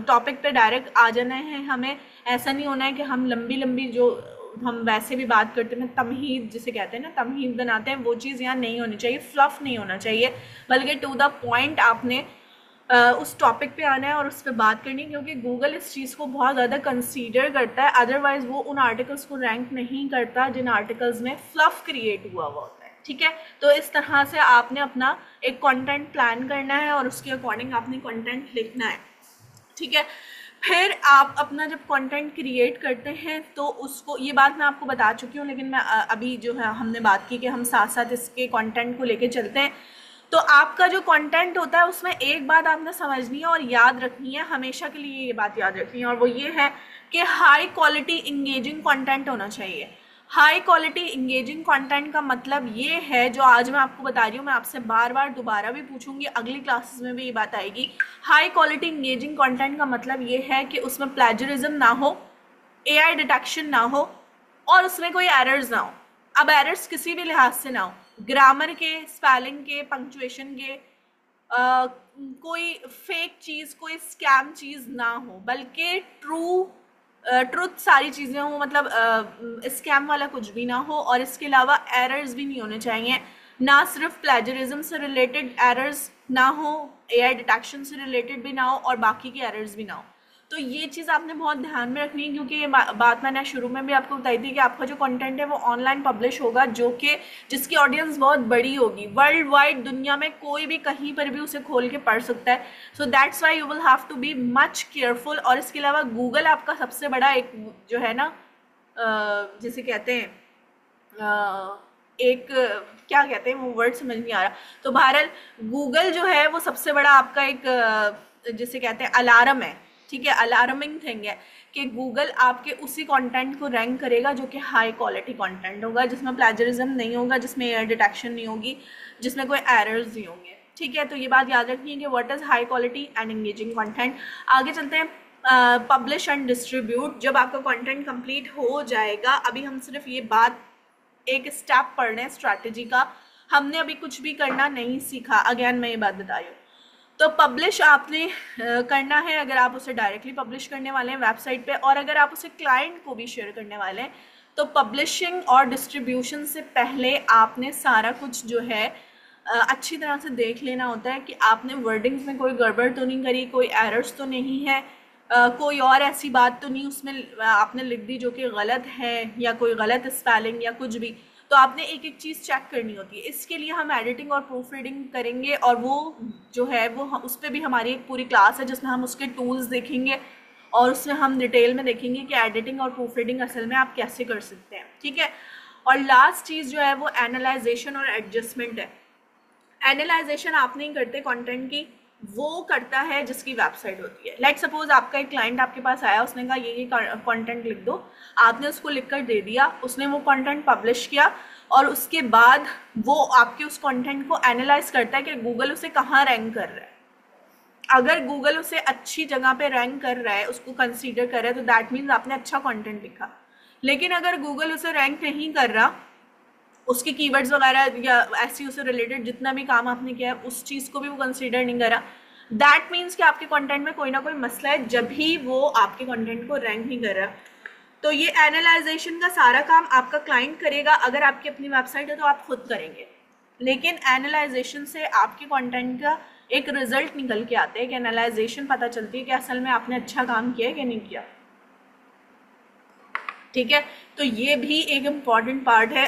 टॉपिक पे डायरेक्ट आ जाना है हमें। ऐसा नहीं होना है कि हम लंबी लंबी जो हम वैसे भी बात करते हैं, तमहीद जिसे कहते हैं ना, तमहीद बनाते हैं, वो चीज़ यहाँ नहीं होनी चाहिए, फ्लफ नहीं होना चाहिए, बल्कि टू द पॉइंट आपने उस टॉपिक पे आना है और उस पर बात करनी है, क्योंकि गूगल इस चीज़ को बहुत ज़्यादा कंसीडर करता है। अदरवाइज़ वो उन आर्टिकल्स को रैंक नहीं करता जिन आर्टिकल्स में फ्लफ क्रिएट हुआ होता है, ठीक है। तो इस तरह से आपने अपना एक कंटेंट प्लान करना है और उसके अकॉर्डिंग आपने कंटेंट लिखना है, ठीक है। फिर आप अपना जब कंटेंट क्रिएट करते हैं तो उसको, ये बात मैं आपको बता चुकी हूँ, लेकिन मैं अभी जो है हमने बात की कि हम साथ साथ इसके कंटेंट को लेके चलते हैं। तो आपका जो कंटेंट होता है उसमें एक बात आपने समझनी है और याद रखनी है, हमेशा के लिए ये बात याद रखनी है, और वो ये है कि हाई क्वालिटी इंगेजिंग कंटेंट होना चाहिए। हाई क्वालिटी इंगेजिंग कंटेंट का मतलब ये है, जो आज मैं आपको बता रही हूँ, मैं आपसे बार बार दोबारा भी पूछूंगी, अगली क्लासेस में भी ये बात आएगी। हाई क्वालिटी इंगेजिंग कंटेंट का मतलब ये है कि उसमें प्लेजरिज्म ना हो, एआई डिटेक्शन ना हो, और उसमें कोई एरर्स ना हो। अब एरर्स किसी भी लिहाज से ना हो, ग्रामर के, स्पेलिंग के, पंक्चुएशन के, कोई फेक चीज़, कोई स्कैम चीज़ ना हो, बल्कि ट्रुथ सारी चीज़ें हो, मतलब स्कैम वाला कुछ भी ना हो, और इसके अलावा एरर्स भी नहीं होने चाहिए। ना सिर्फ प्लेजरिज्म से रिलेटेड एरर्स ना हो, एआई डिटेक्शन से रिलेटेड भी ना हो, और बाकी की एरर्स भी ना हो। तो ये चीज़ आपने बहुत ध्यान में रखनी है, क्योंकि ये बात मैंने शुरू में भी आपको बताई थी कि आपका जो कंटेंट है वो ऑनलाइन पब्लिश होगा, जो कि जिसकी ऑडियंस बहुत बड़ी होगी, वर्ल्ड वाइड, दुनिया में कोई भी कहीं पर भी उसे खोल के पढ़ सकता है। So that's why you will have to be much careful. और इसके अलावा गूगल आपका सबसे बड़ा एक जो है ना, जिसे कहते हैं एक, क्या कहते हैं वो वर्ड समझ नहीं आ रहा, तो बहरहाल गूगल जो है वो सबसे बड़ा आपका एक जिसे कहते हैं अलार्म है, ठीक है, अलार्मिंग थिंग है कि गूगल आपके उसी कंटेंट को रैंक करेगा जो कि हाई क्वालिटी कंटेंट होगा, जिसमें प्लेजरिज्म नहीं होगा, जिसमें एयर डिटेक्शन नहीं होगी, जिसमें कोई एरर्स नहीं होंगे, ठीक है। तो ये बात याद रखनी है कि what is high quality and engaging content. आगे चलते हैं, पब्लिश एंड डिस्ट्रीब्यूट। जब आपका कंटेंट कंप्लीट हो जाएगा, अभी हम सिर्फ ये बात एक स्टेप पढ़ रहे हैं स्ट्रैटेजी का, हमने अभी कुछ भी करना नहीं सीखा, अगेन मैं ये बात बता रही हूँ। तो पब्लिश आपने करना है, अगर आप उसे डायरेक्टली पब्लिश करने वाले हैं वेबसाइट पे, और अगर आप उसे क्लाइंट को भी शेयर करने वाले हैं, तो पब्लिशिंग और डिस्ट्रीब्यूशन से पहले आपने सारा कुछ जो है अच्छी तरह से देख लेना होता है कि आपने वर्डिंग्स में कोई गड़बड़ तो नहीं करी, कोई एरर्स तो नहीं है, कोई और ऐसी बात तो नहीं उसमें आपने लिख दी जो कि गलत है, या कोई गलत स्पेलिंग या कुछ भी। तो आपने एक एक चीज़ चेक करनी होती है। इसके लिए हम एडिटिंग और प्रूफ रीडिंग करेंगे, और वो जो है वो उस पर भी हमारी एक पूरी क्लास है जिसमें हम उसके टूल्स देखेंगे और उसमें हम डिटेल में देखेंगे कि एडिटिंग और प्रूफ रीडिंग असल में आप कैसे कर सकते हैं, ठीक है। और लास्ट चीज़ जो है वो एनालाइजेशन और एडजस्टमेंट है। एनालाइजेशन आप नहीं करते कंटेंट की, वो करता है जिसकी वेबसाइट होती है। लाइक सपोज आपका एक क्लाइंट आपके पास आया, उसने कहा ये कंटेंट लिख दो, आपने उसको लिख कर दे दिया, उसने वो कंटेंट पब्लिश किया, और उसके बाद वो आपके उस कंटेंट को एनालाइज करता है कि गूगल उसे कहाँ रैंक कर रहा है। अगर गूगल उसे अच्छी जगह पे रैंक कर रहा है, उसको कंसीडर कर रहा है, तो दैट मीन्स आपने अच्छा कंटेंट लिखा। लेकिन अगर गूगल उसे रैंक नहीं कर रहा, उसके कीवर्ड्स वगैरह या ऐसी उससे रिलेटेड जितना भी काम आपने किया है उस चीज़ को भी वो कंसीडर नहीं करा, दैट मीन्स कि आपके कंटेंट में कोई ना कोई मसला है, जब भी वो आपके कंटेंट को रैंक नहीं कर रहा। तो ये एनालाइजेशन का सारा काम आपका क्लाइंट करेगा। अगर आपकी अपनी वेबसाइट है तो आप खुद करेंगे, लेकिन एनालाइजेशन से आपके कंटेंट का एक रिजल्ट निकल के आते हैं कि एनालाइजेशन पता चलती है कि असल में आपने अच्छा काम किया है कि नहीं किया, ठीक है। तो ये भी एक इम्पॉर्टेंट पार्ट है।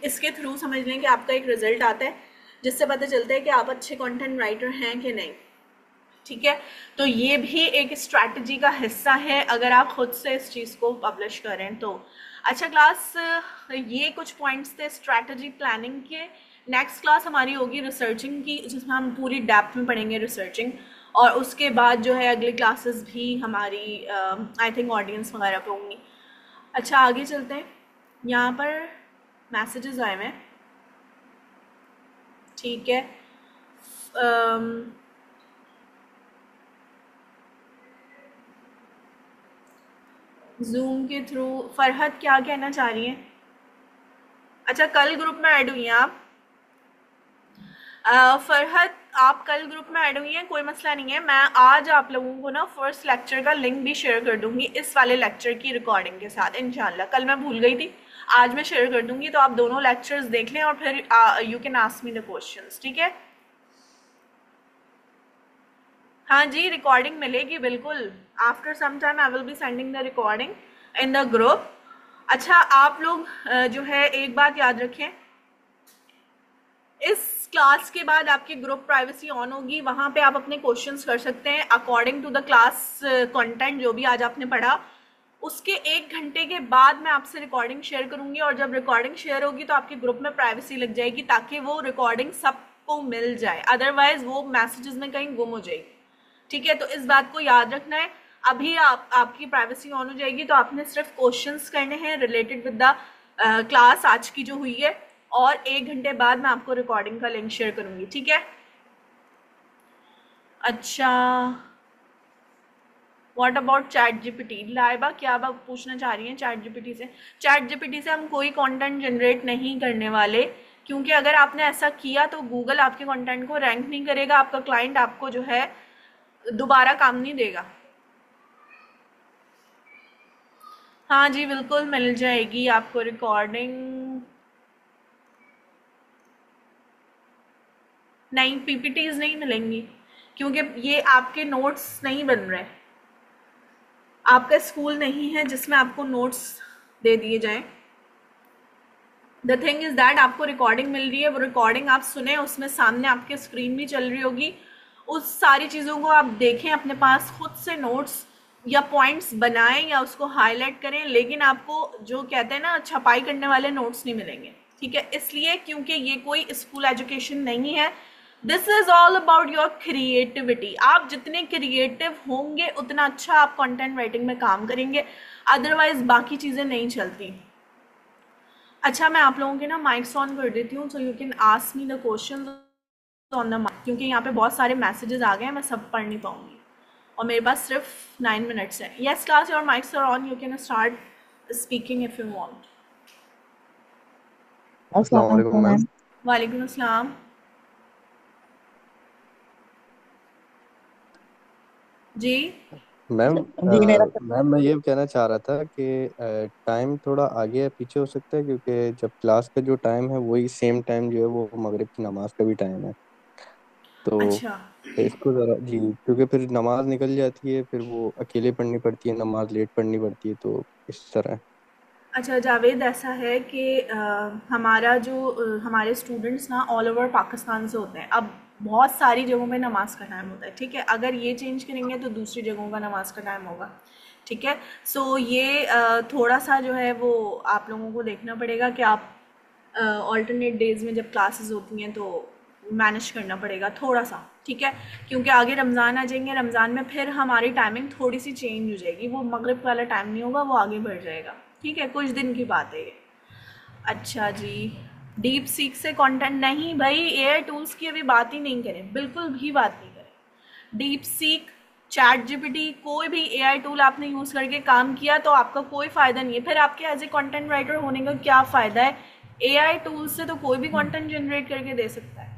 इसके थ्रू समझ लें कि आपका एक रिजल्ट आता है जिससे पता चलता है कि आप अच्छे कंटेंट राइटर हैं कि नहीं, ठीक है। तो ये भी एक स्ट्रैटेजी का हिस्सा है अगर आप खुद से इस चीज़ को पब्लिश करें तो। अच्छा क्लास, ये कुछ पॉइंट्स थे स्ट्रैटेजी प्लानिंग के। नेक्स्ट क्लास हमारी होगी रिसर्चिंग की, जिसमें हम पूरी डेप्थ में पढ़ेंगे रिसर्चिंग, और उसके बाद जो है अगली क्लासेस भी हमारी आई थिंक ऑडियंस वगैरह पे होंगी। अच्छा आगे चलते हैं, यहाँ पर मैसेजेस आए हुए हैं, ठीक है। जूम के थ्रू फरहत क्या कहना चाह रही हैं? अच्छा कल ग्रुप में ऐड हुई हैं आप? फरहत आप कल ग्रुप में ऐड हुई हैं, कोई मसला नहीं है। मैं आज आप लोगों को ना फर्स्ट लेक्चर का लिंक भी शेयर कर दूंगी इस वाले लेक्चर की रिकॉर्डिंग के साथ इंशाल्लाह। कल मैं भूल गई थी, आज मैं शेयर कर दूंगी, तो आप दोनों लेक्चर्स देख लें और फिर you can ask me the questions, ठीक है। हाँ जी रिकॉर्डिंग मिलेगी बिल्कुल, after some time I will be sending the recording in the group. अच्छा आप लोग जो है एक बात याद रखें, इस क्लास के बाद आपकी ग्रुप प्राइवेसी ऑन होगी, वहाँ पे आप अपने क्वेश्चंस कर सकते हैं according to the class content जो भी आज आपने पढ़ा। उसके 1 घंटे के बाद मैं आपसे रिकॉर्डिंग शेयर करूंगी, और जब रिकॉर्डिंग शेयर होगी तो आपके ग्रुप में प्राइवेसी लग जाएगी ताकि वो रिकॉर्डिंग सबको मिल जाए, अदरवाइज वो मैसेजेस में कहीं गुम हो जाएगी, ठीक है। तो इस बात को याद रखना है। अभी आपकी प्राइवेसी ऑन हो जाएगी तो आपने सिर्फ क्वेश्चंस करने हैं रिलेटेड विद द क्लास आज की जो हुई है, और 1 घंटे बाद मैं आपको रिकॉर्डिंग का लिंक शेयर करूंगी, ठीक है। अच्छा what about chat GPT? Laiba क्या बात पूछना चाह रही हैं चैट जीपीटी से? चैट जीपीटी से हम कोई कंटेंट जनरेट नहीं करने वाले, क्योंकि अगर आपने ऐसा किया तो गूगल आपके कंटेंट को रैंक नहीं करेगा, आपका क्लाइंट आपको जो है दोबारा काम नहीं देगा। हाँ जी बिल्कुल मिल जाएगी आपको रिकॉर्डिंग। नहीं पीपीटीज नहीं मिलेंगी, क्योंकि ये आपके नोट्स नहीं बन रहे, आपका स्कूल नहीं है जिसमें आपको नोट्स दे दिए जाएं। द थिंग इज दैट आपको रिकॉर्डिंग मिल रही है, वो रिकॉर्डिंग आप सुने, उसमें सामने आपके स्क्रीन भी चल रही होगी, उस सारी चीज़ों को आप देखें, अपने पास खुद से नोट्स या पॉइंट्स बनाएं या उसको हाईलाइट करें, लेकिन आपको जो कहते हैं ना छपाई करने वाले नोट्स नहीं मिलेंगे, ठीक है। इसलिए क्योंकि ये कोई स्कूल एजुकेशन नहीं है, this is all about your creativity. आप जितने क्रिएटिव होंगे उतना अच्छा आप कंटेंट राइटिंग में काम करेंगे, अदरवाइज बाकी चीज़ें नहीं चलती। अच्छा मैं आप लोगों के ना माइक्स ऑन कर देती हूँ, so you can ask me the question on the mic, क्योंकि यहाँ पे बहुत सारे मैसेजेस आ गए हैं, मैं सब पढ़ नहीं पाऊंगी और मेरे पास सिर्फ 9 मिनट्स हैं। Yes class your mics are on, you can start speaking if you want. अस्सलाम वालेकुम मैम। वालेकुम अस्सलाम। जी मैम जी मेरा मैम मैं ये कहना चाह रहा था कि टाइम थोड़ा आगे या पीछे हो सकता है, क्योंकि जब क्लास का जो टाइम है वही सेम टाइम जो है वो मगरिब की नमाज का भी टाइम है। तो अच्छा इसको ज़रा जी, क्योंकि फिर नमाज निकल जाती है, फिर वो अकेले पढ़नी पड़ती है, नमाज लेट पढ़नी पड़ती है, तो इस तरह। अच्छा जावेद, ऐसा है कि हमारा जो हमारे स्टूडेंट्स ना ऑल ओवर पाकिस्तान से होते हैं। अब बहुत सारी जगहों में नमाज का टाइम होता है, ठीक है। अगर ये चेंज करेंगे तो दूसरी जगहों का नमाज का टाइम होगा, ठीक है। सो ये थोड़ा सा जो है वो आप लोगों को देखना पड़ेगा कि आप ऑल्टरनेट डेज में जब क्लासेस होती हैं तो मैनेज करना पड़ेगा थोड़ा सा, ठीक है। क्योंकि आगे रमज़ान आ जाएंगे, रमज़ान में फिर हमारी टाइमिंग थोड़ी सी चेंज हो जाएगी, वो मगरिब वाला टाइम नहीं होगा, वो आगे बढ़ जाएगा, ठीक है। कुछ दिन की बात है ये। अच्छा जी, डीप सीक से कंटेंट नहीं भाई, एआई टूल्स की अभी बात ही नहीं करें, बिल्कुल भी बात नहीं करें। डीप सीक, चैट जीपीटी, कोई भी एआई टूल आपने यूज़ करके काम किया तो आपका कोई फ़ायदा नहीं है। फिर आपके एज ए कंटेंट राइटर होने का क्या फ़ायदा है? एआई टूल से तो कोई भी कंटेंट जनरेट करके दे सकता है।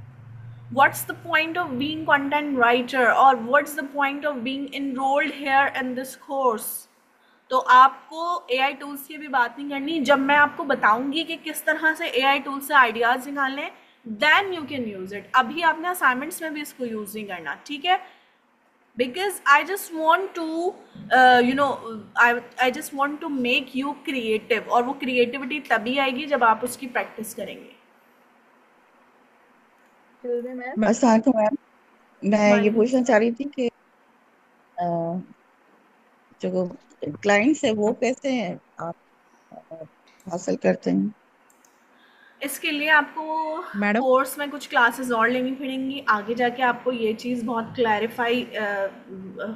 What's the point of being content writer, or what's the point of being enrolled here in this course? तो आपको एआई टूल्स की भी बात नहीं करनी। जब मैं आपको बताऊंगी कि किस तरह से एआई टूल से आइडियाज निकालने, then you can use it. अभी आपने असाइनमेंट्स में भी इसको यूज नहीं करना, ठीक है। Because I just want to you know I just want to make you creative, और वो क्रिएटिविटी तभी आएगी जब आप उसकी प्रैक्टिस करेंगे। चलिए मैम। बस हाँ तो मैम, मैं ये वालेकुम पूछना चाह सलाम। रही थी कि अ, जो क्लाइंट्स है वो कैसे हैं आप अ, हासिल करते हैं? इसके लिए आपको मैडम। कोर्स में कुछ क्लासेस और लेनी पड़ेंगी, आगे जाके आपको ये चीज़ बहुत क्लैरिफाई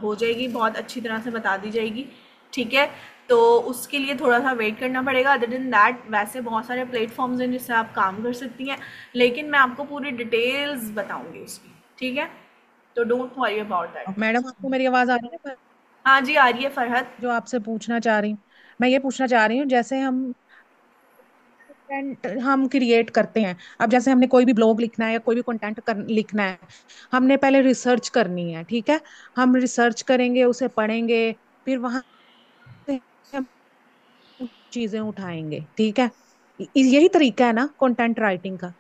हो जाएगी, बहुत अच्छी तरह से बता दी जाएगी, ठीक है। तो उसके लिए थोड़ा सा वेट करना पड़ेगा। अदर देन दैट वैसे बहुत सारे प्लेटफॉर्म्स हैं जिससे आप काम कर सकती हैं, लेकिन मैं आपको पूरी डिटेल्स बताऊंगी उसकी, ठीक है। तो don't worry about that. Madam, आपको मेरी आवाज आ रही है? मैं हाँ जी, आ रही है फरहत। जो आपसे पूछना चाह रही हूँ, मैं ये पूछना चाह रही हूँ, जैसे हम क्रिएट करते हैं। अब जैसे हमने कोई भी ब्लॉग लिखना है या कोई भी कंटेंट लिखना है, हमने पहले रिसर्च करनी है, ठीक है। हम रिसर्च करेंगे, उसे पढ़ेंगे, फिर वहां से हम चीजें उठाएंगे, ठीक है। यही तरीका है ना कंटेंट राइटिंग का?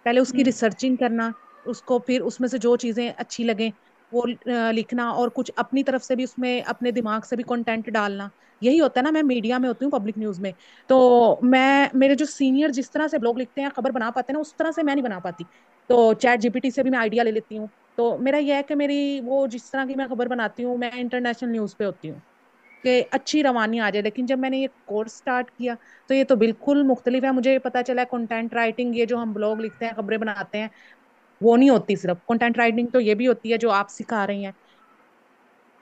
पहले उसकी हम्म। रिसर्चिंग करना, उसको फिर उसमें से जो चीजें अच्छी लगे वो लिखना, और कुछ अपनी तरफ से भी उसमें अपने दिमाग से भी कंटेंट डालना। यही होता है ना। मैं मीडिया में होती हूँ, पब्लिक न्यूज में। तो मैं, मेरे जो सीनियर जिस तरह से ब्लॉग लिखते हैं, खबर बना पाते हैं ना, उस तरह से मैं नहीं बना पाती। तो चैट जीपीटी से भी मैं आइडिया ले लेती हूँ। तो मेरा यह है कि मेरी वो जिस तरह की मैं खबर बनाती हूँ, मैं इंटरनेशनल न्यूज पे होती हूँ कि अच्छी रवानी आ जाए। लेकिन जब मैंने ये कोर्स स्टार्ट किया तो ये तो बिल्कुल मुख्तलिफ है। मुझे पता चला कंटेंट राइटिंग, ये जो हम ब्लॉग लिखते हैं, खबरें बनाते हैं, वो नहीं होती सिर्फ कंटेंट राइटिंग, तो ये भी होती है जो आप सिखा रही हैं।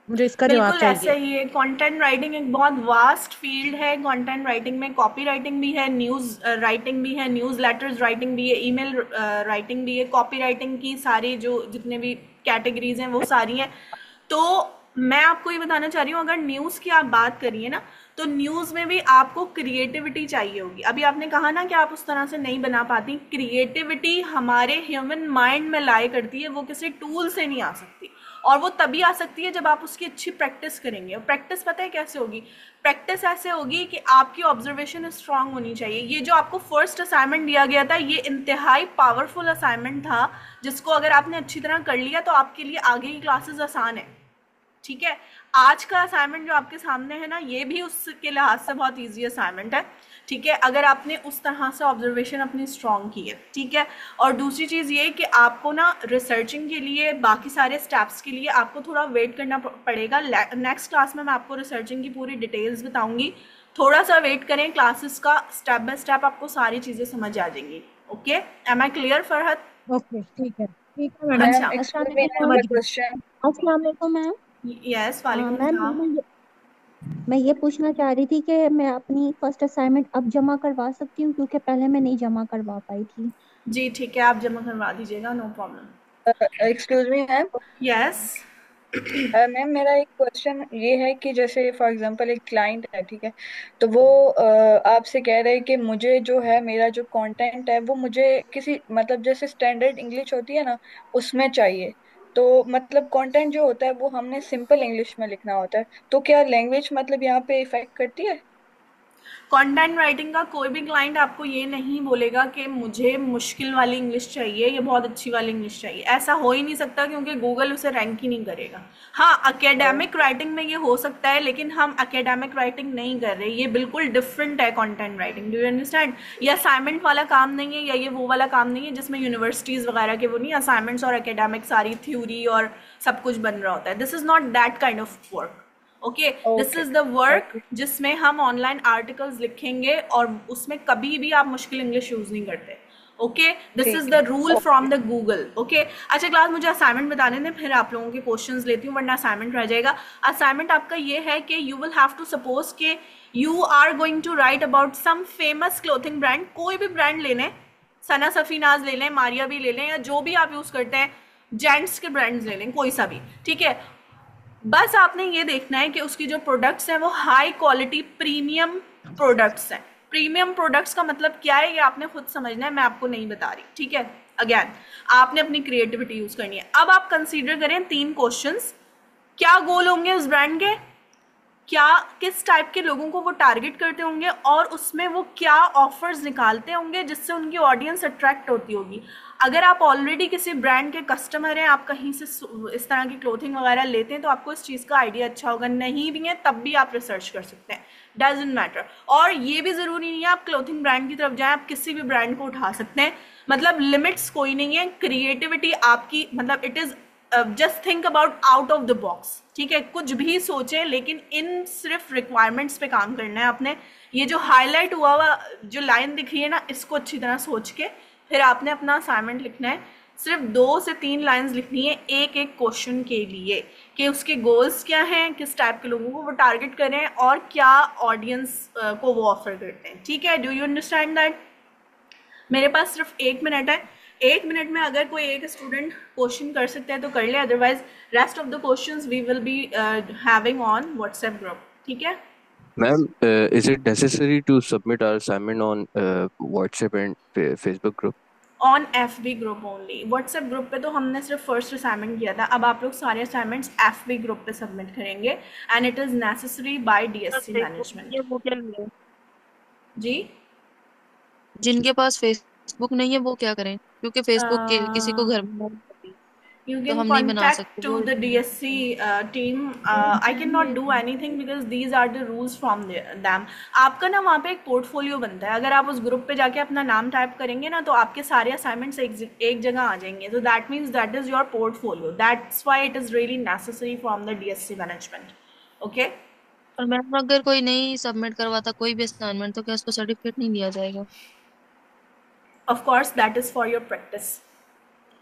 मुझे इसका जवाब बिल्कुल ऐसा चाहिए। ही है। कंटेंट राइटिंग एक बहुत वास्ट फील्ड है। कंटेंट राइटिंग में कॉपी राइटिंग भी है, न्यूज़ राइटिंग भी है, न्यूज़ लेटर्स राइटिंग भी है, ईमेल राइटिंग भी है। कॉपी राइटिंग की सारी जो जितने भी कैटेगरीज हैं वो सारी हैं। तो मैं आपको ये बताना चाह रही हूँ, अगर न्यूज़ की आप बात करिए ना, तो न्यूज़ में भी आपको क्रिएटिविटी चाहिए होगी। अभी आपने कहा ना कि आप उस तरह से नहीं बना पाती। क्रिएटिविटी हमारे ह्यूमन माइंड में लाई करती है, वो किसी टूल से नहीं आ सकती। और वो तभी आ सकती है जब आप उसकी अच्छी प्रैक्टिस करेंगे। और प्रैक्टिस पता है कैसे होगी? प्रैक्टिस ऐसे होगी कि आपकी ऑब्जर्वेशन स्ट्रांग होनी चाहिए। ये जो आपको फर्स्ट असाइनमेंट दिया गया था, ये इंतहाई पावरफुल असाइनमेंट था, जिसको अगर आपने अच्छी तरह कर लिया तो आपके लिए आगे की क्लासेस आसान है, ठीक है। आज का असाइनमेंट जो आपके सामने है ना, ये भी उसके लिहाज से बहुत इजी असाइनमेंट है, ठीक है, अगर आपने उस तरह से ऑब्जर्वेशन अपनी स्ट्रॉन्ग की है, ठीक है। और दूसरी चीज़ ये कि आपको ना रिसर्चिंग के लिए, बाकी सारे स्टेप्स के लिए आपको थोड़ा वेट करना पड़ेगा। नेक्स्ट क्लास में मैं आपको रिसर्चिंग की पूरी डिटेल्स बताऊंगी। थोड़ा सा वेट करें, क्लासेस का स्टेप बाय स्टेप आपको सारी चीज़ें समझ आ जाएंगी। Okay, am I clear Farhat? Okay, ठीक है मैडम। मैम अच्छा। एक्सक्यूज मैं मी, आई हैव समझ अ गई। क्वेश्चन। अस्सलाम वालेकुम मैम। यस, वालेकुम मैम सलाम। मैं ये पूछना चाह रही थी कि मैं अपनी फर्स्ट असाइनमेंट अब जमा करवा सकती हूँ, क्योंकि पहले मैं नहीं जमा करवा पाई थी। जी ठीक है, आप जमा करवा दीजिएगा, no problem. Excuse me ma'am. Yes. Ma'am मेरा एक क्वेश्चन ये है कि जैसे फॉर एग्जांपल एक क्लाइंट है, ठीक है, तो वो आपसे कह रहे हैं कि मुझे जो है मेरा जो कंटेंट है वो मुझे किसी मतलब जैसे स्टैंडर्ड इंग्लिश होती है ना उसमें चाहिए। तो मतलब कंटेंट जो होता है वो हमने सिंपल इंग्लिश में लिखना होता है, तो क्या लैंग्वेज मतलब यहाँ पे इफेक्ट करती है? कंटेंट राइटिंग का कोई भी क्लाइंट आपको ये नहीं बोलेगा कि मुझे मुश्किल वाली इंग्लिश चाहिए या बहुत अच्छी वाली इंग्लिश चाहिए, ऐसा हो ही नहीं सकता क्योंकि गूगल उसे रैंक ही नहीं करेगा। हाँ, एकेडमिक राइटिंग में ये हो सकता है, लेकिन हम एकेडमिक राइटिंग नहीं कर रहे, ये बिल्कुल डिफरेंट है content writing. Do you understand? ये असाइनमेंट वाला काम नहीं है, या ये वो वाला काम नहीं है जिसमें यूनिवर्सिटीज़ वगैरह के वो नहीं असाइनमेंट्स और एकेडमिक सारी थ्योरी और सब कुछ बन रहा होता है। This is not that kind of work. Okay, this is the work जिसमें हम ऑनलाइन आर्टिकल्स लिखेंगे और उसमें कभी भी आप मुश्किल इंग्लिश यूज नहीं करते। Okay, this is the rule from the Google. Okay, अच्छा क्लास, मुझे असाइनमेंट बताने दें, फिर आप लोगों के क्वेश्चंस लेती हूँ, वरना असाइनमेंट रह जाएगा। असाइनमेंट आपका ये है कि you will have to suppose के you are going to write about some famous clothing brand. कोई भी ब्रांड ले लें, सना सफीनाज ले लें, मारिया भी ले लें, या जो भी आप यूज करते हैं, जेंट्स के ब्रांड्स ले लें, कोई सा भी, ठीक है। बस आपने ये देखना है कि उसकी जो प्रोडक्ट्स हैं वो हाई क्वालिटी प्रीमियम प्रोडक्ट्स हैं। प्रीमियम प्रोडक्ट्स का मतलब क्या है ये आपने खुद समझना है, मैं आपको नहीं बता रही, ठीक है। अगेन आपने अपनी क्रिएटिविटी यूज करनी है। अब आप कंसीडर करें 3 क्वेश्चंस। क्या गोल होंगे उस ब्रांड के, क्या किस टाइप के लोगों को वो टारगेट करते होंगे, और उसमें वो क्या ऑफर्स निकालते होंगे जिससे उनकी ऑडियंस अट्रैक्ट होती होगी। अगर आप ऑलरेडी किसी ब्रांड के कस्टमर हैं, आप कहीं से इस तरह की क्लोथिंग वगैरह लेते हैं, तो आपको इस चीज़ का आइडिया अच्छा होगा। नहीं भी है तब भी आप रिसर्च कर सकते हैं, डजंट मैटर। और ये भी ज़रूरी नहीं है आप क्लोथिंग ब्रांड की तरफ जाएं, आप किसी भी ब्रांड को उठा सकते हैं, मतलब लिमिट्स कोई नहीं है। क्रिएटिविटी आपकी, मतलब it is just think about out of the box, ठीक है। कुछ भी सोचें, लेकिन इन सिर्फ रिक्वायरमेंट्स पे काम करना है आपने। ये जो हाईलाइट हुआ हुआ जो लाइन दिख रही है ना, इसको अच्छी तरह सोच के फिर आपने अपना असाइनमेंट लिखना है। सिर्फ 2 से 3 लाइंस लिखनी है एक एक क्वेश्चन के लिए, कि उसके गोल्स क्या हैं, किस टाइप के लोगों को वो टारगेट कर रहे हैं, और क्या ऑडियंस को वो ऑफर करते हैं, ठीक है। Do you understand that? मेरे पास सिर्फ 1 मिनट है। 1 मिनट में अगर कोई एक स्टूडेंट क्वेश्चन कर सकते हैं तो कर ले, otherwise rest of the questions we will be having on WhatsApp group, ठीक है। Ma'am, is it necessary to submit our assignment on WhatsApp and Facebook group? On FB group only. WhatsApp group पे तो हमने सिर्फ first assignment किया था, अब आप लोग सारे असाइनमेंट्स FB ग्रुप पे सबमिट करेंगे, and it is necessary bye DSC management. ये वो क्या करें? जी, जिनके पास फेसबुक नहीं है वो क्या करें? क्योंकि फेसबुक के किसी को घर में नहीं होती, you तो can हम नहीं बना contact सकते to वो। the DSC team. I cannot do anything because these are the rules from them. आपका ना वहाँ पे एक पोर्टफोलियो बनता है, अगर आप उस ग्रुप पे जाके अपना नाम टाइप करेंगे ना, तो आपके सारे असाइनमेंट्स एक जगह आ जाएंगे। तो that means that is your portfolio, that's why it is really necessary from the DSC management. Okay, और मैम अगर कोई नहीं सबमिट करवाता कोई भी असाइनमेंट, तो क्या उसको सर्टिफिकेट नहीं दिया जाएगा? of course that is for your practice.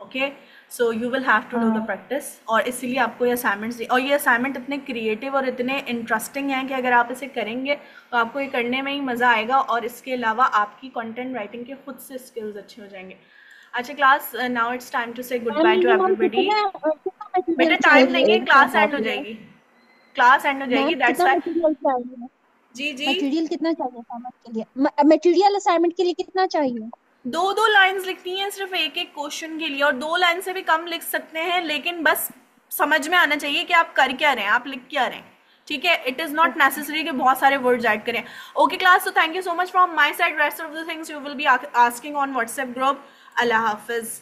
Okay, so you will have to do the practice, और इसीलिए आपको ये असाइनमेंट्स, और ये असाइनमेंट इतने क्रिएटिव और इतने इंटरेस्टिंग हैं कि अगर आप इसे करेंगे तो आपको ये करने में ही मज़ा आएगा, और इसके अलावा आपकी कंटेंट राइटिंग के खुद से स्किल्स अच्छे हो जाएंगे। अच्छा class, now it's time to say goodbye to everybody. बेटा टाइम नहीं है, क्लास एंड हो जाएगी, क्लास एंड हो जाएगी, दैट्स व्हाई। जी जी, मटेरियल कितना चाहिए असाइनमेंट के लिए? मटेरियल असाइनमेंट के लिए कितना चाहिए? 2 लाइंस लिखनी है सिर्फ एक एक क्वेश्चन के लिए, और 2 लाइन से भी कम लिख सकते हैं, लेकिन बस समझ में आना चाहिए कि आप कर क्या रहे हैं, आप लिख क्या रहे हैं, ठीक है। इट इज़ नॉट नेसेसरी कि बहुत सारे वर्ड्स ऐड करें। Okay class, so thank you so much from my side. Rest of the things you will be asking on WhatsApp group. अल्लाह हाफिज़।